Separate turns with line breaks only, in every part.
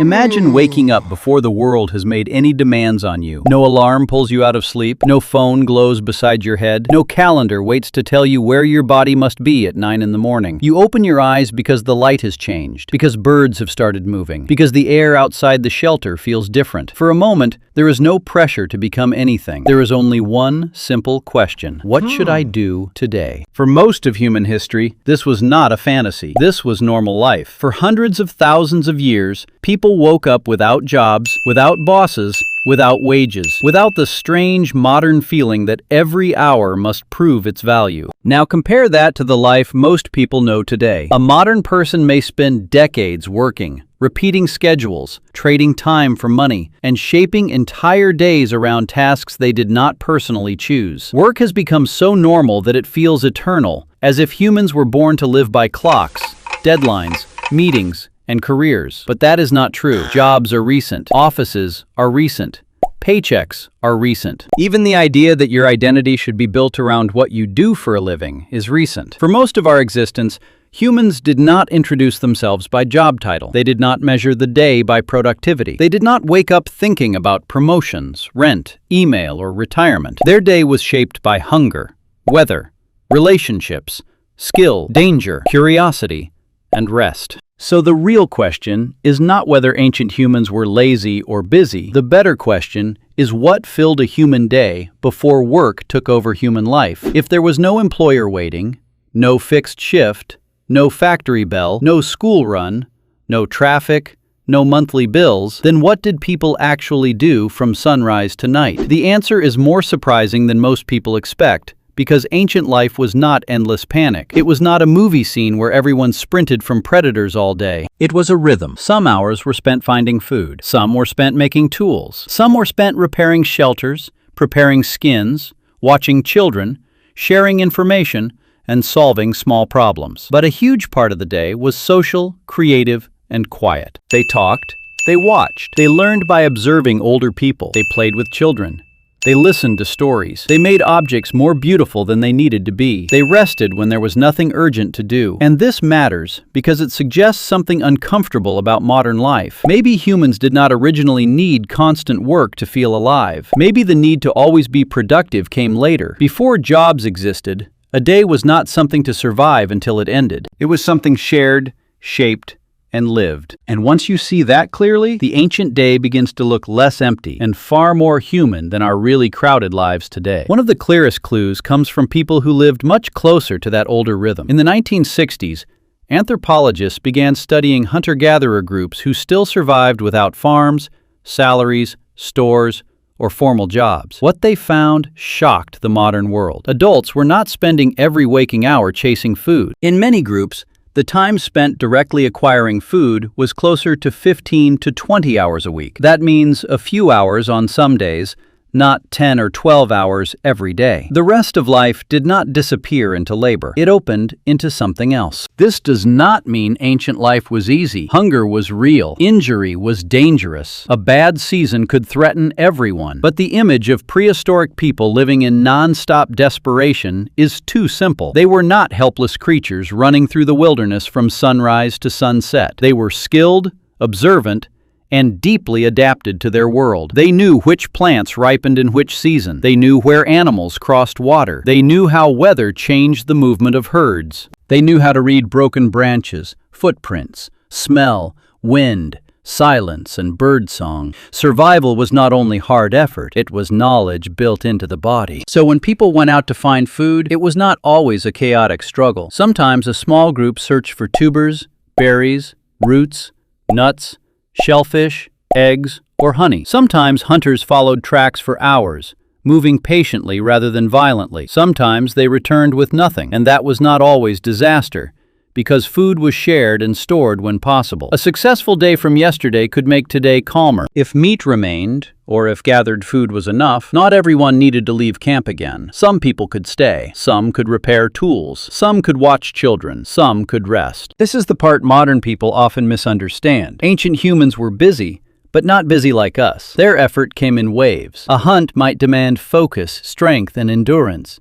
Imagine waking up before the world has made any demands on you. No alarm pulls you out of sleep, no phone glows beside your head, no calendar waits to tell you where your body must be at 9 in the morning. You open your eyes because the light has changed, because birds have started moving, because the air outside the shelter feels different. For a moment, there is no pressure to become anything. There is only one simple question: what should I do today? For most of human history, this was not a fantasy. This was normal life. For hundreds of thousands of years, people woke up without jobs, without bosses, without wages, without the strange modern feeling that every hour must prove its value. Now compare that to the life most people know today. A modern person may spend decades working, repeating schedules, trading time for money, and shaping entire days around tasks they did not personally choose. Work has become so normal that it feels eternal, as if humans were born to live by clocks, deadlines, meetings, and careers. But that is not true. Jobs are recent. Offices are recent. Paychecks are recent. Even the idea that your identity should be built around what you do for a living is recent. For most of our existence, humans did not introduce themselves by job title. They did not measure the day by productivity. They did not wake up thinking about promotions, rent, email, or retirement. Their day was shaped by hunger, weather, relationships, skill, danger, curiosity, and rest. So the real question is not whether ancient humans were lazy or busy. The better question is what filled a human day before work took over human life. If there was no employer waiting, no fixed shift, no factory bell, no school run, no traffic, no monthly bills, then what did people actually do from sunrise to night? The answer is more surprising than most people expect, because ancient life was not endless panic. It was not a movie scene where everyone sprinted from predators all day. It was a rhythm. Some hours were spent finding food. Some were spent making tools. Some were spent repairing shelters, preparing skins, watching children, sharing information, and solving small problems. But a huge part of the day was social, creative, and quiet. They talked, they watched, they learned by observing older people, they played with children. They listened to stories. They made objects more beautiful than they needed to be. They rested when there was nothing urgent to do. And this matters because it suggests something uncomfortable about modern life. Maybe humans did not originally need constant work to feel alive. Maybe the need to always be productive came later. Before jobs existed, a day was not something to survive until it ended. It was something shared, shaped, and lived. And once you see that clearly, the ancient day begins to look less empty and far more human than our really crowded lives today. One of the clearest clues comes from people who lived much closer to that older rhythm. In the 1960s, anthropologists began studying hunter-gatherer groups who still survived without farms, salaries, stores, or formal jobs. What they found shocked the modern world. Adults were not spending every waking hour chasing food. In many groups, the time spent directly acquiring food was closer to 15 to 20 hours a week. That means a few hours on some days, not 10 or 12 hours every day. The rest of life did not disappear into labor. It opened into something else. This does not mean ancient life was easy. Hunger was real. Injury was dangerous. A bad season could threaten everyone. But the image of prehistoric people living in non-stop desperation is too simple. They were not helpless creatures running through the wilderness from sunrise to sunset. They were skilled, observant, and deeply adapted to their world. They knew which plants ripened in which season. They knew where animals crossed water. They knew how weather changed the movement of herds. They knew how to read broken branches, footprints, smell, wind, silence, and birdsong. Survival was not only hard effort, it was knowledge built into the body. So when people went out to find food, it was not always a chaotic struggle. Sometimes a small group searched for tubers, berries, roots, nuts, shellfish, eggs, or honey. Sometimes hunters followed tracks for hours, moving patiently rather than violently. Sometimes they returned with nothing, and that was not always disaster, because food was shared and stored when possible. A successful day from yesterday could make today calmer. If meat remained, or if gathered food was enough, not everyone needed to leave camp again. Some people could stay. Some could repair tools. Some could watch children. Some could rest. This is the part modern people often misunderstand. Ancient humans were busy, but not busy like us. Their effort came in waves. A hunt might demand focus, strength, and endurance.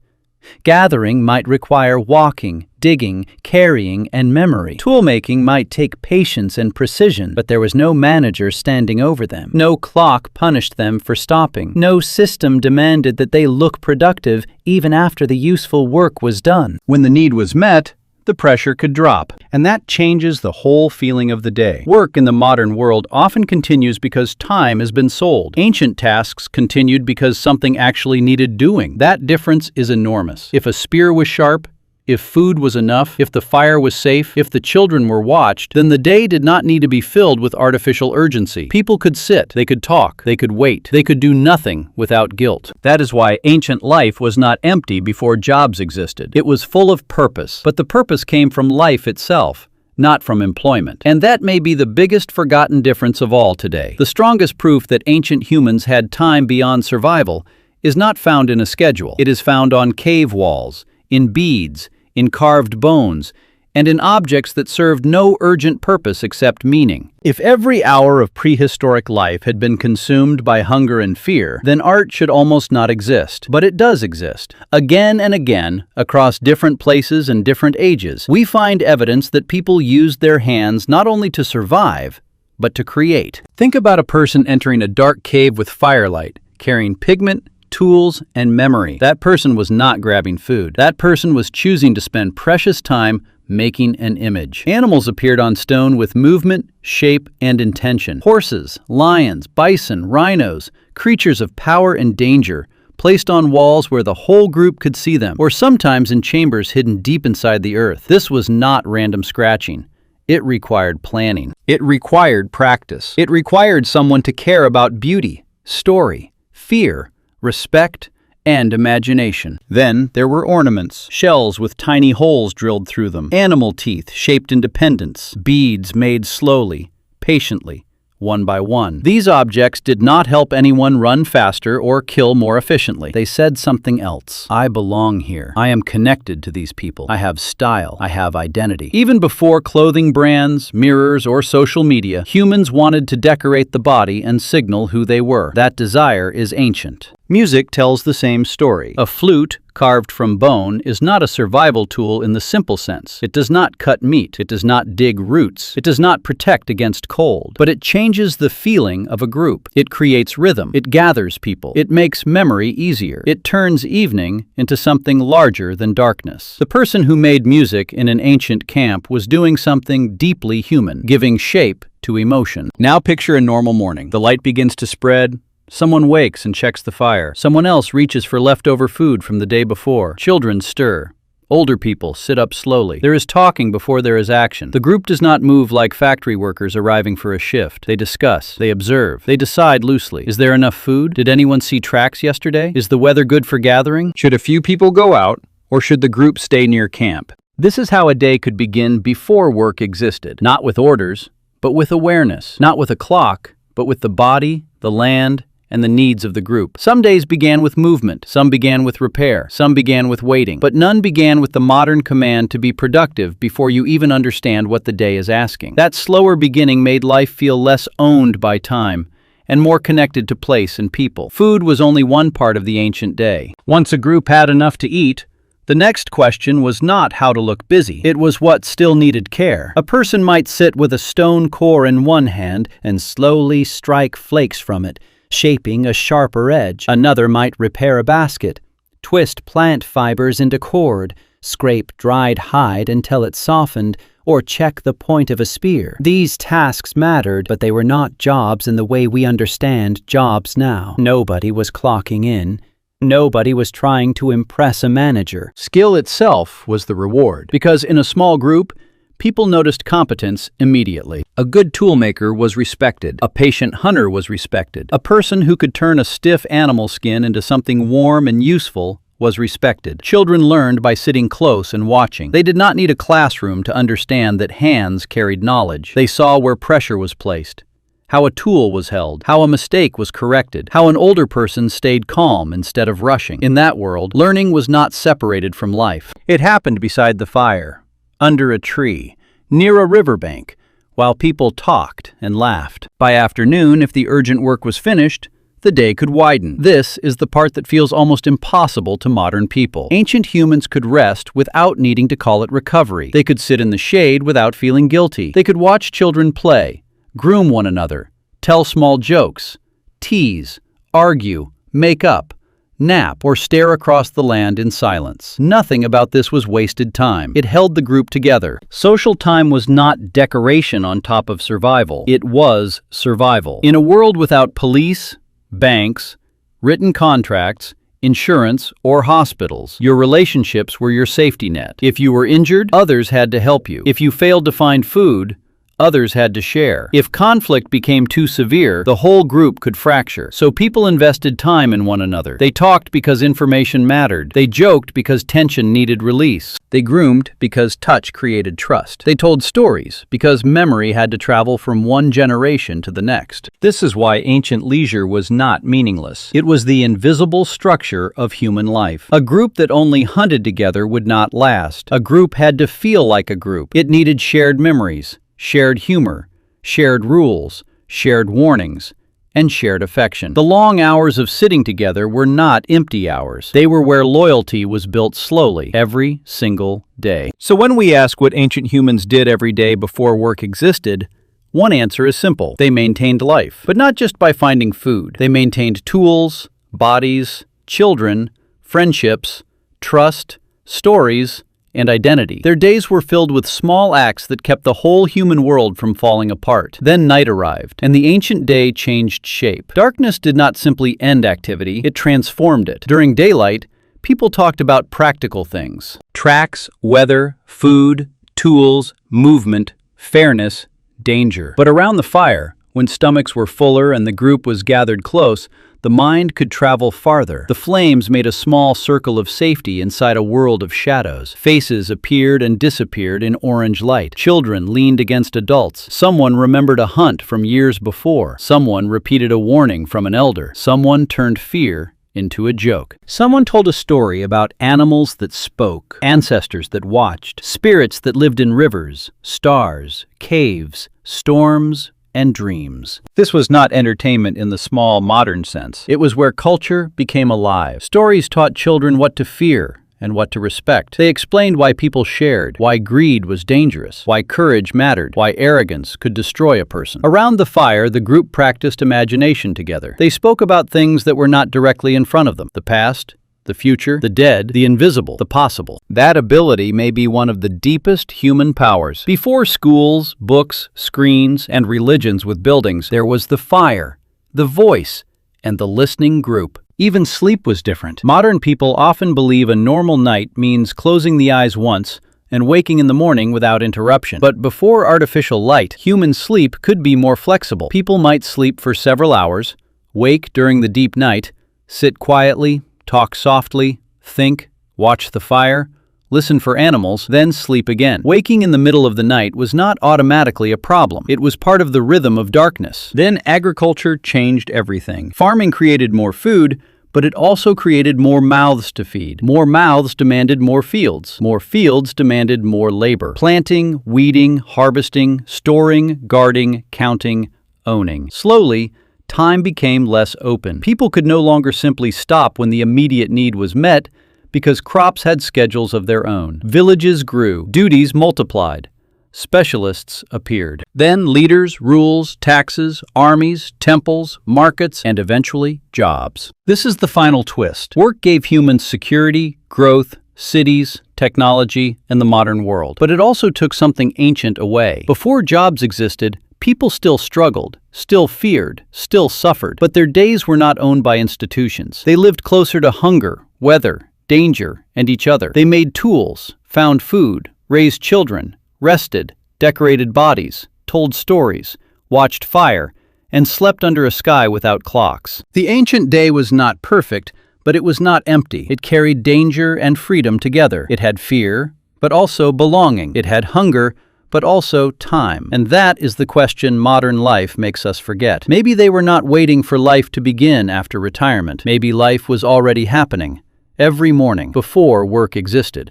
Gathering might require walking, digging, carrying, and memory. Toolmaking might take patience and precision, but there was no manager standing over them. No clock punished them for stopping. No system demanded that they look productive even after the useful work was done. When the need was met, the pressure could drop, and that changes the whole feeling of the day. Work in the modern world often continues because time has been sold. Ancient tasks continued because something actually needed doing. That difference is enormous. If a spear was sharp, if food was enough, if the fire was safe, if the children were watched, then the day did not need to be filled with artificial urgency. People could sit, they could talk, they could wait, they could do nothing without guilt. That is why ancient life was not empty before jobs existed. It was full of purpose, but the purpose came from life itself, not from employment. And that may be the biggest forgotten difference of all today. The strongest proof that ancient humans had time beyond survival is not found in a schedule. It is found on cave walls, in beads, in carved bones, and in objects that served no urgent purpose except meaning. If every hour of prehistoric life had been consumed by hunger and fear, then art should almost not exist. But it does exist. Again and again, across different places and different ages, we find evidence that people used their hands not only to survive, but to create. Think about a person entering a dark cave with firelight, carrying pigment, tools, and memory. That person was not grabbing food. That person was choosing to spend precious time making an image. Animals appeared on stone with movement, shape, and intention. Horses, lions, bison, rhinos, creatures of power and danger, placed on walls where the whole group could see them, or sometimes in chambers hidden deep inside the earth. This was not random scratching. It required planning. It required practice. It required someone to care about beauty, story, fear, respect, and imagination. Then there were ornaments, shells with tiny holes drilled through them, animal teeth shaped into pendants, beads made slowly, patiently, one by one. These objects did not help anyone run faster or kill more efficiently. They said something else. I belong here. I am connected to these people. I have style. I have identity. Even before clothing brands, mirrors, or social media, humans wanted to decorate the body and signal who they were. That desire is ancient. Music tells the same story. A flute, carved from bone, is not a survival tool in the simple sense. It does not cut meat. It does not dig roots. It does not protect against cold. But it changes the feeling of a group. It creates rhythm. It gathers people. It makes memory easier. It turns evening into something larger than darkness. The person who made music in an ancient camp was doing something deeply human, giving shape to emotion. Now picture a normal morning. The light begins to spread. Someone wakes and checks the fire. Someone else reaches for leftover food from the day before. Children stir. Older people sit up slowly. There is talking before there is action. The group does not move like factory workers arriving for a shift. They discuss. They observe. They decide loosely. Is there enough food? Did anyone see tracks yesterday? Is the weather good for gathering? Should a few people go out, or should the group stay near camp? This is how a day could begin before work existed. Not with orders, but with awareness. Not with a clock, but with the body, the land, and the needs of the group. Some days began with movement, some began with repair, some began with waiting, but none began with the modern command to be productive before you even understand what the day is asking. That slower beginning made life feel less owned by time and more connected to place and people. Food was only one part of the ancient day. Once a group had enough to eat, the next question was not how to look busy. It was what still needed care. A person might sit with a stone core in one hand and slowly strike flakes from it, shaping a sharper edge. Another might repair a basket, twist plant fibers into cord, scrape dried hide until it softened, or check the point of a spear. These tasks mattered, but they were not jobs in the way we understand jobs now. Nobody was clocking in. Nobody was trying to impress a manager. Skill itself was the reward, because in a small group, people noticed competence immediately. A good toolmaker was respected. A patient hunter was respected. A person who could turn a stiff animal skin into something warm and useful was respected. Children learned by sitting close and watching. They did not need a classroom to understand that hands carried knowledge. They saw where pressure was placed, how a tool was held, how a mistake was corrected, how an older person stayed calm instead of rushing. In that world, learning was not separated from life. It happened beside the fire, under a tree, near a riverbank, while people talked and laughed. By afternoon, if the urgent work was finished, the day could widen. This is the part that feels almost impossible to modern people. Ancient humans could rest without needing to call it recovery. They could sit in the shade without feeling guilty. They could watch children play, groom one another, tell small jokes, tease, argue, make up, nap, or stare across the land in silence. Nothing about this was wasted time. It held the group together. Social time was not decoration on top of survival. It was survival. In a world without police, banks, written contracts, insurance, or hospitals, your relationships were your safety net. If you were injured, others had to help you. If you failed to find food, others had to share. If conflict became too severe, the whole group could fracture. So people invested time in one another. They talked because information mattered. They joked because tension needed release. They groomed because touch created trust. They told stories because memory had to travel from one generation to the next. This is why ancient leisure was not meaningless. It was the invisible structure of human life. A group that only hunted together would not last. A group had to feel like a group. It needed shared memories, shared humor, shared rules, shared warnings, and shared affection. The long hours of sitting together were not empty hours. They were where loyalty was built slowly, every single day. So when we ask what ancient humans did every day before work existed, one answer is simple. They maintained life, but not just by finding food. They maintained tools, bodies, children, friendships, trust, stories, and identity. Their days were filled with small acts that kept the whole human world from falling apart. Then night arrived, and the ancient day changed shape. Darkness did not simply end activity, it transformed it. During daylight, people talked about practical things. Tracks, weather, food, tools, movement, fairness, danger. But around the fire, when stomachs were fuller and the group was gathered close, the mind could travel farther. The flames made a small circle of safety inside a world of shadows. Faces appeared and disappeared in orange light. Children leaned against adults. Someone remembered a hunt from years before. Someone repeated a warning from an elder. Someone turned fear into a joke. Someone told a story about animals that spoke, ancestors that watched, spirits that lived in rivers, stars, caves, storms, and dreams. This was not entertainment in the small modern sense. It was where culture became alive. Stories taught children what to fear and what to respect. They explained why people shared, why greed was dangerous, why courage mattered, why arrogance could destroy a person. Around the fire, the group practiced imagination together. They spoke about things that were not directly in front of them: the past, the future, the dead, the invisible, the possible. That ability may be one of the deepest human powers. Before schools, books, screens, and religions with buildings, there was the fire, the voice, and the listening group. Even sleep was different. Modern people often believe a normal night means closing the eyes once and waking in the morning without interruption. But before artificial light, human sleep could be more flexible. People might sleep for several hours, wake during the deep night, sit quietly, talk softly, think, watch the fire, listen for animals, then sleep again. Waking in the middle of the night was not automatically a problem. It was part of the rhythm of darkness. Then agriculture changed everything. Farming created more food, but it also created more mouths to feed. More mouths demanded more fields. More fields demanded more labor. Planting, weeding, harvesting, storing, guarding, counting, owning. Slowly, time became less open. People could no longer simply stop when the immediate need was met because crops had schedules of their own. Villages grew. Duties multiplied. Specialists appeared. Then leaders, rules, taxes, armies, temples, markets, and eventually jobs. This is the final twist. Work gave humans security, growth, cities, technology, and the modern world. But it also took something ancient away. Before jobs existed, people still struggled, still feared, still suffered, but their days were not owned by institutions. They lived closer to hunger, weather, danger, and each other. They made tools, found food, raised children, rested, decorated bodies, told stories, watched fire, and slept under a sky without clocks. The ancient day was not perfect, but it was not empty. It carried danger and freedom together. It had fear, but also belonging. It had hunger, but also time. And that is the question modern life makes us forget. Maybe they were not waiting for life to begin after retirement. Maybe life was already happening, every morning, before work existed.